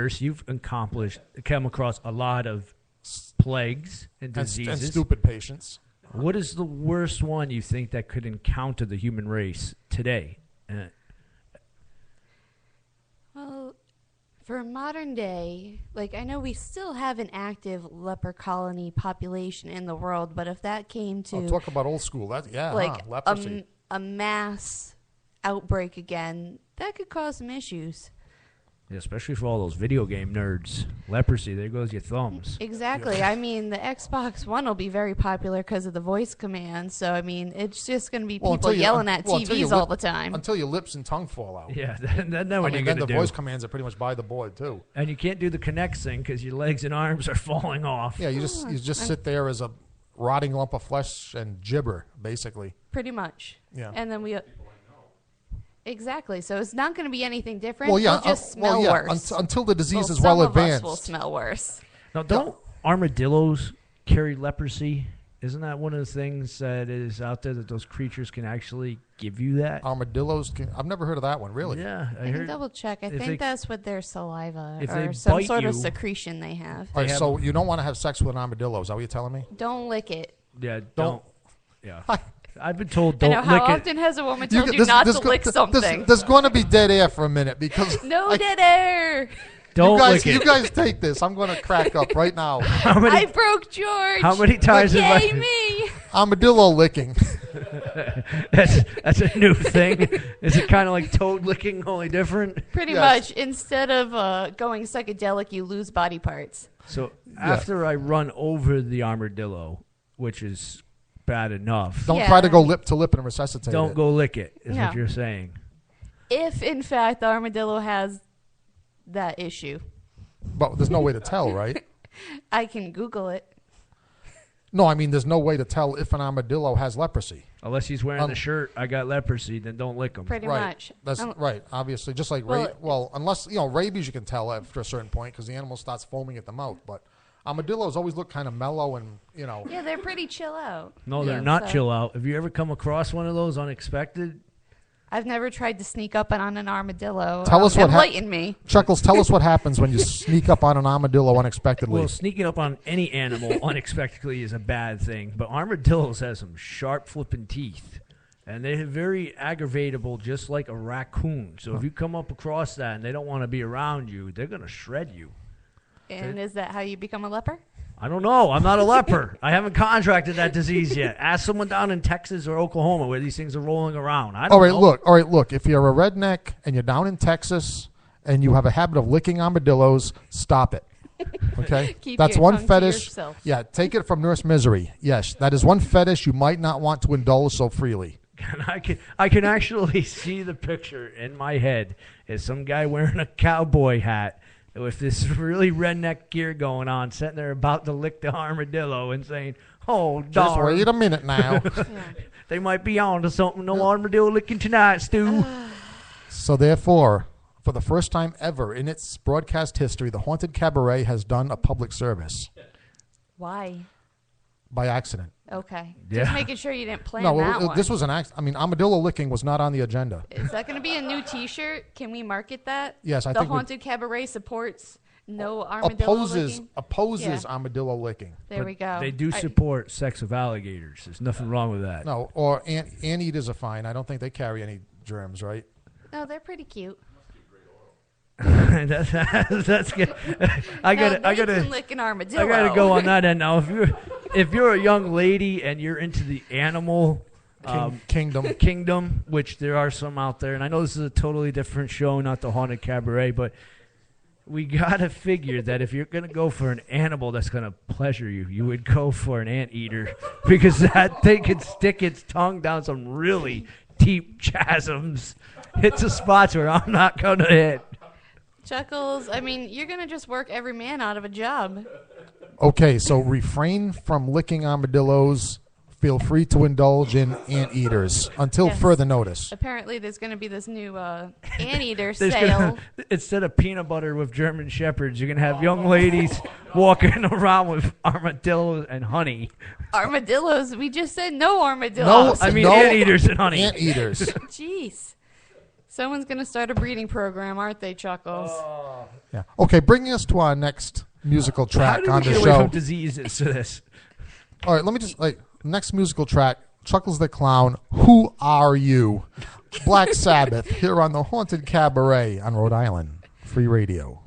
nurse, you've come across a lot of plagues and diseases. And stupid patients. What is the worst one you think that could encounter the human race today? Well, for modern day, like I know we still have an active leper colony population in the world, but if that came to talk about old school, leprosy, a mass outbreak again, that could cause some issues. Yeah, especially for all those video game nerds. Leprosy, there goes your thumbs. Exactly. Yeah. I mean, the Xbox One will be very popular because of the voice command. So, I mean, it's just going to be people yelling at TVs all the time. Until your lips and tongue fall out. Yeah, then what are you going to do? The voice commands are pretty much by the board, too. And you can't do the Kinect thing because your legs and arms are falling off. Yeah, you just sit there as a rotting lump of flesh and gibber, basically. Pretty much. Yeah. And then Exactly. So it's not going to be anything different. Well, yeah, It'll just smell worse. Until the disease is well advanced. Some of us will smell worse. Now, don't armadillos carry leprosy? Isn't that one of the things that is out there that those creatures can actually give you that? Armadillos I've never heard of that one, really. Yeah, I can double check. I think that's what their saliva or some sort of secretion they have. All right, so you don't want to have sex with an armadillo. Is that what you're telling me? Don't lick it. Yeah, don't. Yeah. I've been told don't lick it. How often has a woman told you not to lick something? There's going to be dead air for a minute because... No dead air. Don't lick it. You guys take this. I'm going to crack up right now. I broke George. How many times have Yay me. Armadillo licking. That's a new thing. Is it kind of like toad licking, only different? Pretty much. Instead of going psychedelic, you lose body parts. So after I run over the armadillo, which is... bad enough. Don't try to go lip to lip and resuscitate Don't it. go lick it, is what you're saying. If, in fact, the armadillo has that issue. But there's no way to tell, right? I can Google it. No, I mean, there's no way to tell if an armadillo has leprosy. Unless he's wearing the shirt, I got leprosy, then don't lick him. Pretty much. That's right, obviously. Just like, unless, rabies you can tell after a certain point because the animal starts foaming at the mouth. But armadillos always look kind of mellow and, Yeah, they're pretty chill out. No, they're not chill out. Have you ever come across one of those unexpected? I've never tried to sneak up on an armadillo. Tell us what enlighten me. Chuckles, tell us what happens when you sneak up on an armadillo unexpectedly. Well, sneaking up on any animal unexpectedly is a bad thing, but armadillos have some sharp flipping teeth, and they're very aggravatable, just like a raccoon. So if you come up across that and they don't want to be around you, they're going to shred you. And is that how you become a leper? I don't know. I'm not a leper. I haven't contracted that disease yet. Ask someone down in Texas or Oklahoma where these things are rolling around. I don't know. All right, look. If you're a redneck and you're down in Texas and you have a habit of licking armadillos, stop it. Okay? That's one fetish. To yourself. Yeah, take it from Nurse Misery. Yes, that is one fetish you might not want to indulge so freely. I can actually see the picture in my head. Is some guy wearing a cowboy hat with this really redneck gear going on, sitting there about to lick the armadillo and saying, "Oh, darn. Just wait a minute now." They might be on to something. No armadillo licking tonight, Stu. So therefore, for the first time ever in its broadcast history, the Haunted Cabaret has done a public service. Why? By accident. Okay. Yeah. Just making sure you didn't plan that one. This was an accident. I mean, armadillo licking was not on the agenda. Is that going to be a new T-shirt? Can we market that? Yes, I think the Haunted Cabaret supports no armadillo licking. Opposes armadillo licking. There we go. They do support sex with alligators. There's nothing wrong with that. No, or anteaters are fine. I don't think they carry any germs, right? No, they're pretty cute. that's good. I gotta lick an armadillo. I gotta go on that end now. If you're a young lady and you're into the animal kingdom, which there are some out there, and I know this is a totally different show, not the Haunted Cabaret, but we gotta figure that if you're gonna go for an animal that's gonna pleasure you, you would go for an anteater because that thing could stick its tongue down some really deep chasms, hit some spots where I'm not gonna hit. Chuckles, I mean, you're going to just work every man out of a job. Okay, so refrain from licking armadillos. Feel free to indulge in anteaters until further notice. Apparently, there's going to be this new anteater sale. Instead of peanut butter with German Shepherds, you're going to have young ladies walking around with armadillos and honey. Armadillos? We just said no armadillos. Anteaters and honey. Anteaters. Jeez. Someone's going to start a breeding program, aren't they, Chuckles? Yeah. Okay, bringing us to our next musical track on the get show. Away from diseases to this? All right, let me just next musical track. Chuckles the Clown. Who are you? Black Sabbath here on the Haunted Cabaret on Rhode Island Free Radio.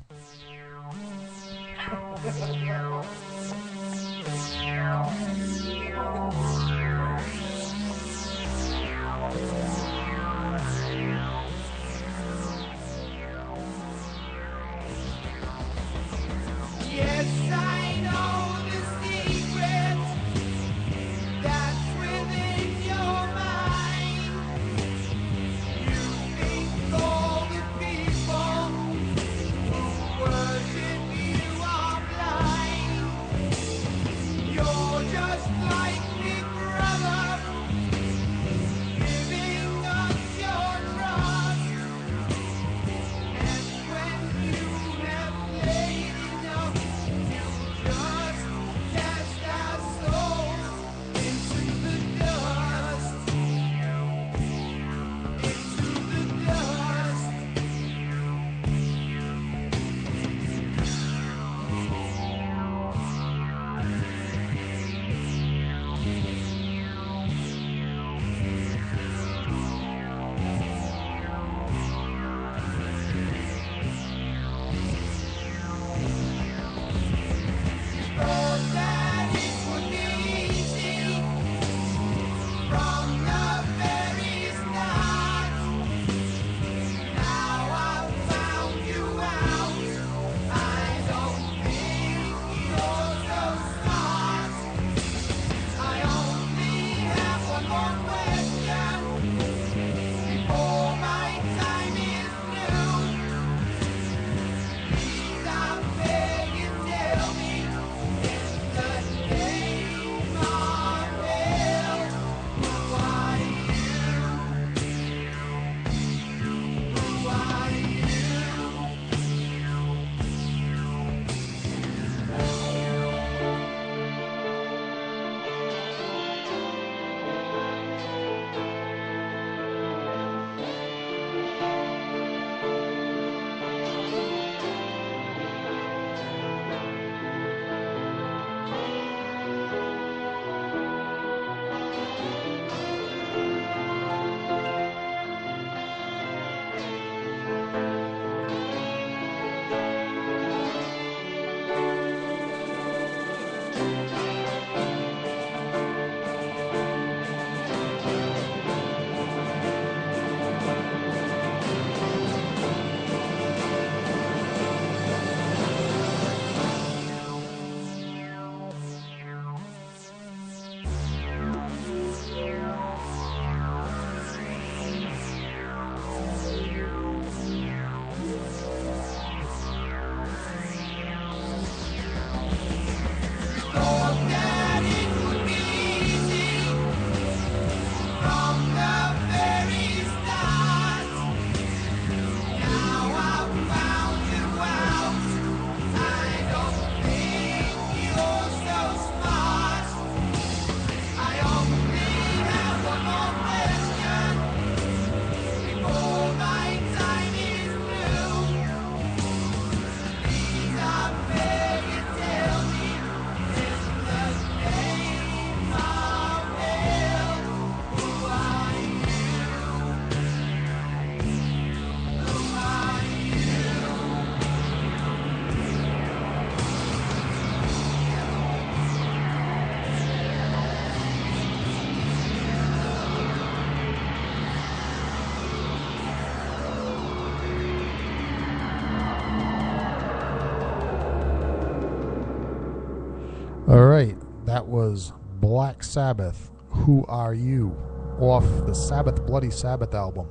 All right, that was Black Sabbath, Who Are You, off the Sabbath Bloody Sabbath album.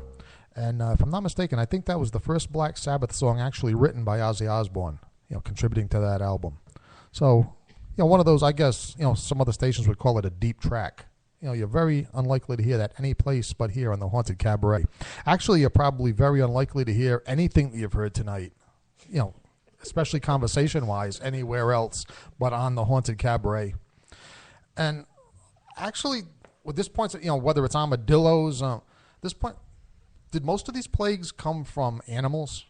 And if I'm not mistaken, I think that was the first Black Sabbath song actually written by Ozzy Osbourne, contributing to that album. So, one of those, I guess, some other stations would call it a deep track. You're very unlikely to hear that any place but here on the Haunted Cabaret. Actually, you're probably very unlikely to hear anything that you've heard tonight, especially conversation-wise, anywhere else but on the Haunted Cabaret. And actually, with this point, whether it's armadillos, this point, did most of these plagues come from animals?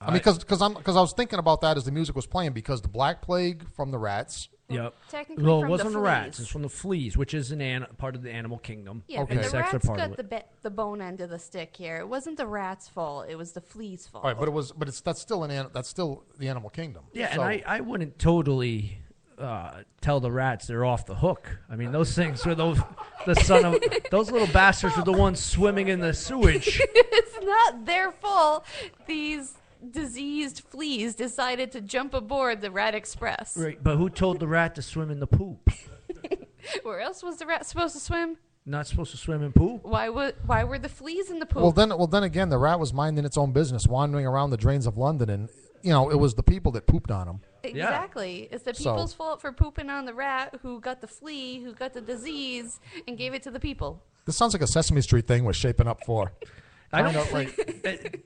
I mean, because I was thinking about that as the music was playing, because the Black Plague from the rats. Yep. Technically, well, from it wasn't the the fleas. rats. It's from the fleas, which is part of the animal kingdom. Yeah, Okay. but the Insects are rats part got of it. the bone end of the stick here. It wasn't the rats' fault. It was the fleas' fault. All right, that's still that's still the animal kingdom. Yeah, So- and I wouldn't totally tell the rats they're off the hook. I mean, those things were those little bastards were the ones swimming in the sewage. It's not their fault. These diseased fleas decided to jump aboard the Rat Express. Right, but who told the rat to swim in the poop? Where else was the rat supposed to swim? Not supposed to swim in poop? Why were the fleas in the poop? Well, then again, the rat was minding its own business, wandering around the drains of London, and it was the people that pooped on him. Exactly. It's the people's fault for pooping on the rat who got the flea, who got the disease, and gave it to the people. This sounds like a Sesame Street thing we're shaping up for. I don't know,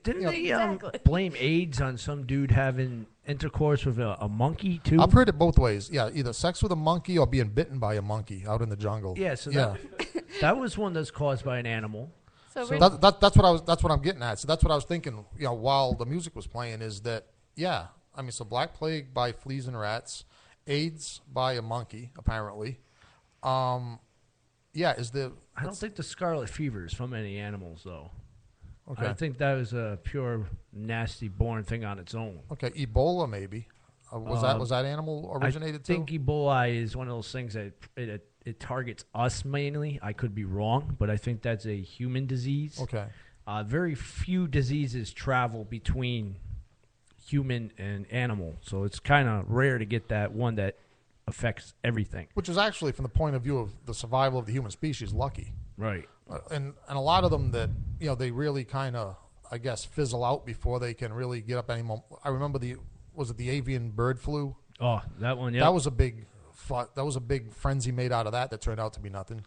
Didn't they Exactly. blame AIDS on some dude having intercourse with a monkey too? I've heard it both ways. Yeah, either sex with a monkey or being bitten by a monkey out in the jungle. Yeah, so yeah. that was one that's caused by an animal. So, That's what I'm getting at. So that's what I was thinking. While the music was playing, is that I mean, so Black Plague by fleas and rats, AIDS by a monkey apparently. I don't think the scarlet fever is from any animals though. Okay. I think that was a pure nasty born thing on its own. Okay, Ebola maybe. Was that animal originated too? I think Ebola is one of those things that it targets us mainly. I could be wrong, but I think that's a human disease. Okay. Very few diseases travel between human and animal, so it's kind of rare to get that one that affects everything. Which is actually, from the point of view of the survival of the human species, lucky. Right. And a lot of them that they really kind of, I guess, fizzle out before they can really get up anymore. I remember the avian bird flu? Oh, that one. Yeah. That was a big frenzy made out of that turned out to be nothing.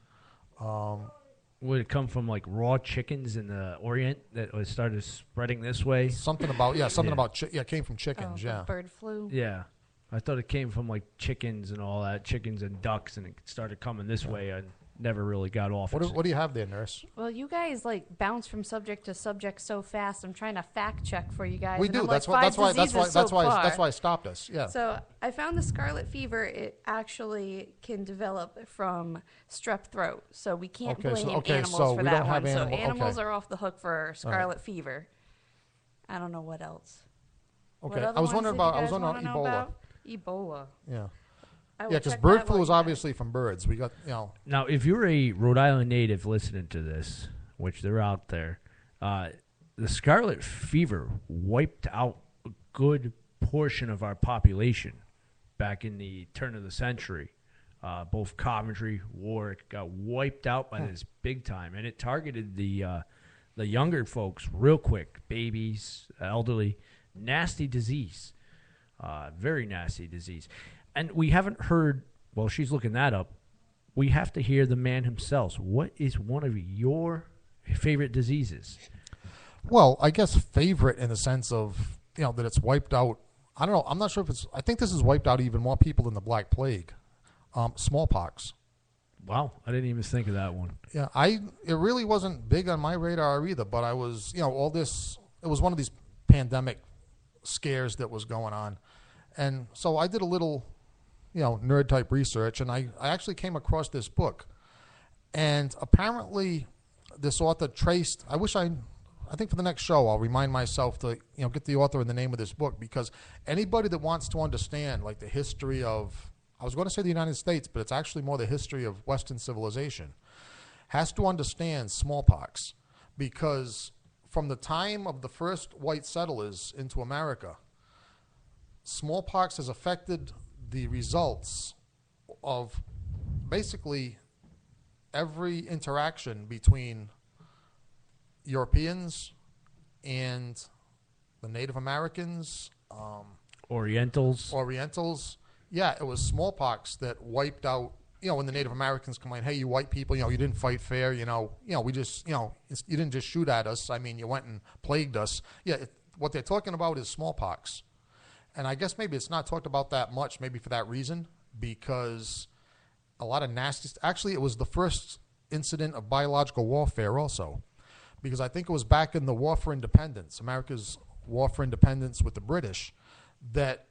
Would it come from like raw chickens in the Orient that was started spreading this way? Something about it came from chickens. the bird flu. Yeah. I thought it came from like chickens and all that, chickens and ducks, and it started coming this way and never really got off. What do you have there, nurse? Well, you guys bounce from subject to subject so fast. I'm trying to fact check for you guys. We and do. I'm That's like, why that's I stopped us. Yeah. So I found the scarlet fever. It actually can develop from strep throat. So we can't blame animals so for we that don't have one. animal- So animals okay. are off the hook for scarlet fever. I don't know what else. Okay. What other I was ones wondering did you about guys wanna know Ebola. about? Ebola. Yeah. I will Yeah, because check bird that flu while is you guys- obviously from birds. We got Now, if you're a Rhode Island native listening to this, which they're out there, the scarlet fever wiped out a good portion of our population back in the turn of the century. Both Coventry, Warwick got wiped out by this big time, and it targeted the younger folks real quick, babies, elderly. Nasty disease, very nasty disease. And we haven't heard, well, she's looking that up. We have to hear the man himself. What is one of your favorite diseases? Well, I guess favorite in the sense of, that it's wiped out. I don't know. I'm not sure if I think this has wiped out even more people than the Black Plague. Smallpox. Wow, I didn't even think of that one. Yeah, it really wasn't big on my radar either, but I was, it was one of these pandemic scares that was going on. And so I did a little, nerd type research, and I actually came across this book. And apparently this author traced, I think for the next show I'll remind myself to, get the author and the name of this book, because anybody that wants to understand like the history of, I was going to say the United States, but it's actually more the history of Western civilization, has to understand smallpox, because from the time of the first white settlers into America, smallpox has affected the results of basically every interaction between Europeans and the Native Americans, Orientals. Yeah, it was smallpox that wiped out. When the Native Americans complained, "Hey, you white people, you didn't fight fair. We just, you didn't just shoot at us. I mean, you went and plagued us." Yeah, what they're talking about is smallpox. And I guess maybe it's not talked about that much, maybe for that reason, because a lot of nasty... Actually, it was the first incident of biological warfare also, because I think it was back in the War for Independence, America's War for Independence with the British, that